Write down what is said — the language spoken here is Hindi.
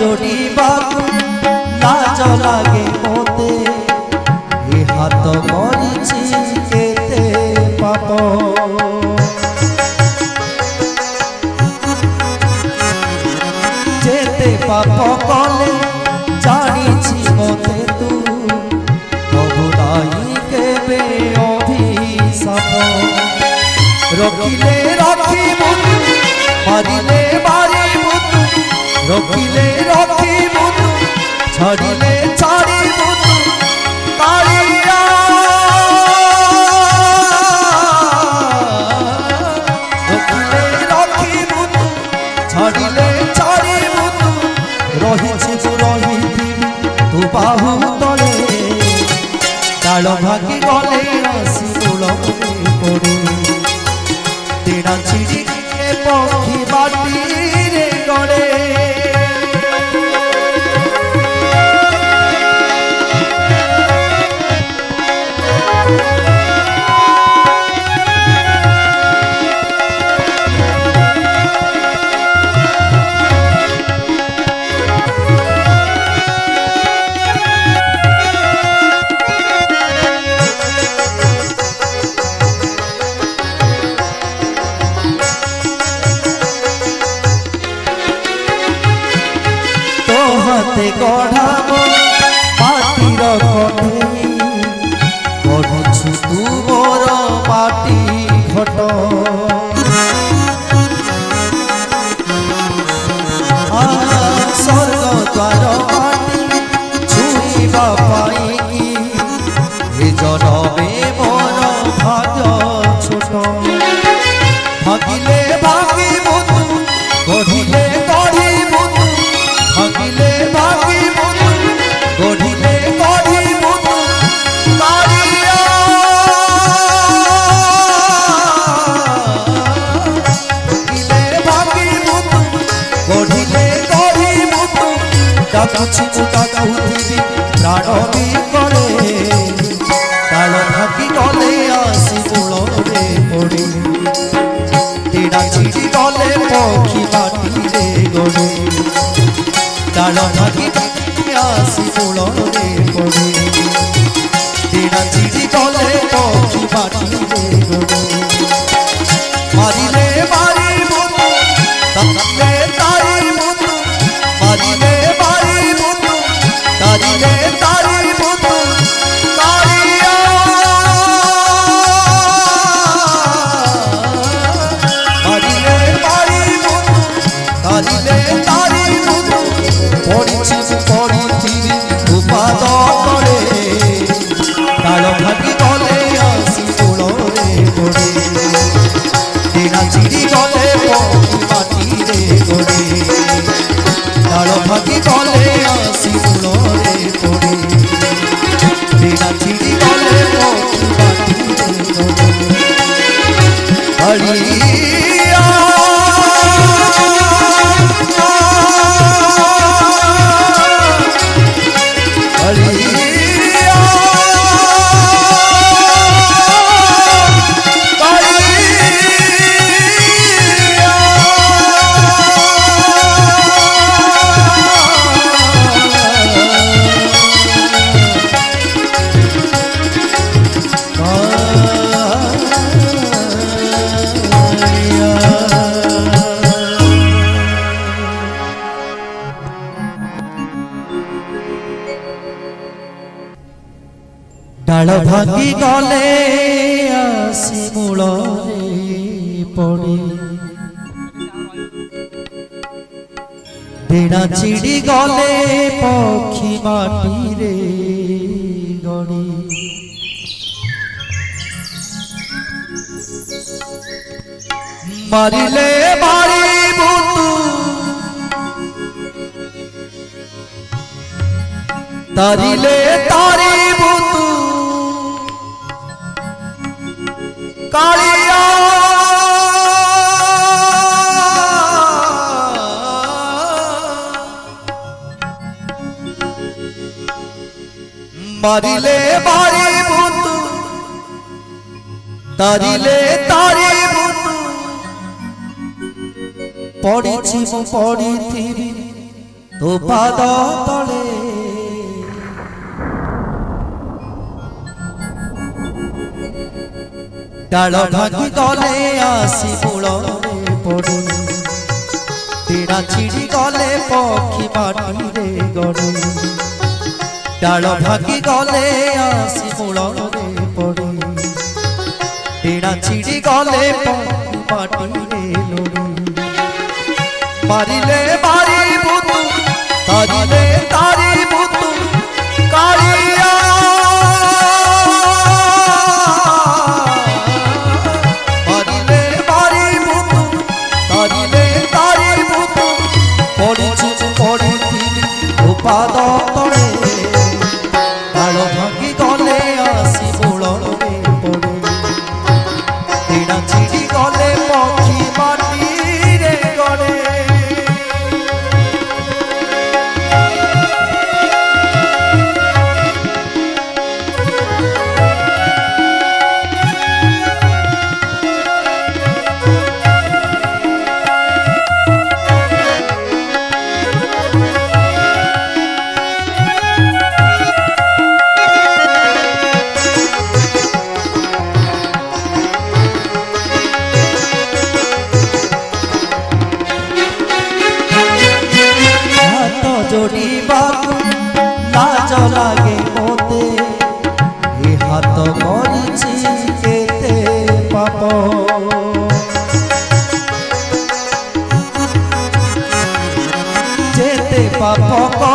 जोड़ीबाकू लाज लागे मोते ए हाथ करिछि केते पाप जेते पाप कले जानिछि मोते तू नबुराई केबे अभिशाप रखिले रखिबु मारिले मारिबु रखिले रखिबु छाड़िले छाड़िबु कालिया रखिले रखिबु छाड़िले छाड़िबु रहिछि तू रहिथिबि तू बाहु तले डाल भागी गले आसी मूलरे पड़े तेरा चिड़ी के पक्षी बाटी रे गड़े हाथे गढ़ाब माटीर कठेई गढ़ुछु तू मोर माटी घट स्वर्ग द्वार माटी छुईबा पाई ए जनमे मोर भाग्य छोट भागिले भागिबु गढ़िले गढ़िबु भागिले भागिबु गढ़िले गढ़िबु कालिया भागिले भागिबु गढ़िले गढ़िबु डाकुछि मु डाकुथिबि प्राण बिकले ताल भागी गले आसी मूलरे पड़े तेरा चिड़ी गले पक्षी माटी रे गड़े डाल भागी आसी मूलरे पड़े तेरा चिड़ी गले पक्षी माटी रे गड़े मारिले मारिबु तारिले तारिबु मारिले मारिबु तारिले तारिबु कालिया मारिले मारिबु तारिले तारिबु पड़िछि पड़िथिबि उपाद करे डाल भागी गले आसी मूलरे पड़े तेरा चिड़ी गले पक्षी माटी रे गड़े डाल भागी गले आसी मूलरे पड़े तेरा चिड़ी गले पक्षी माटी रे गड़े हरिया डाल भागी गले आसी मूलरे पड़े तेरा चिड़ी गले पक्षी माटी रे गड़े मारिले मारिबु तारिले तारिबु कालिया मारिले मारिबु तारिले तारिबु पड़िछि मु पड़िथिबि ତୋ ପାଦ ତଳେ ডাল ভাঙি গলে আসি মূଳରେ পড়ে তেরা ছিড়ি গলে পক্ষী মাটিরে গড়ে ডাল ভাঙি গলে আসি মূଳରେ পড়ে তেরা ছিড়ি গলে পক্ষী মাটিরে লড়ে মারিলে মারিবু তু তারিলে তারিবু তু কালিয়া পাদ তଳେ ডাল ভাঙি গলে আসি মূଳରେ পড়ে তেরা ছিড়ি গলে পক্ষী মাটিরে গড়ে जोड़ीबाकू लाज लागे मोते ए हाथ करिछि केते पाप जेते पाप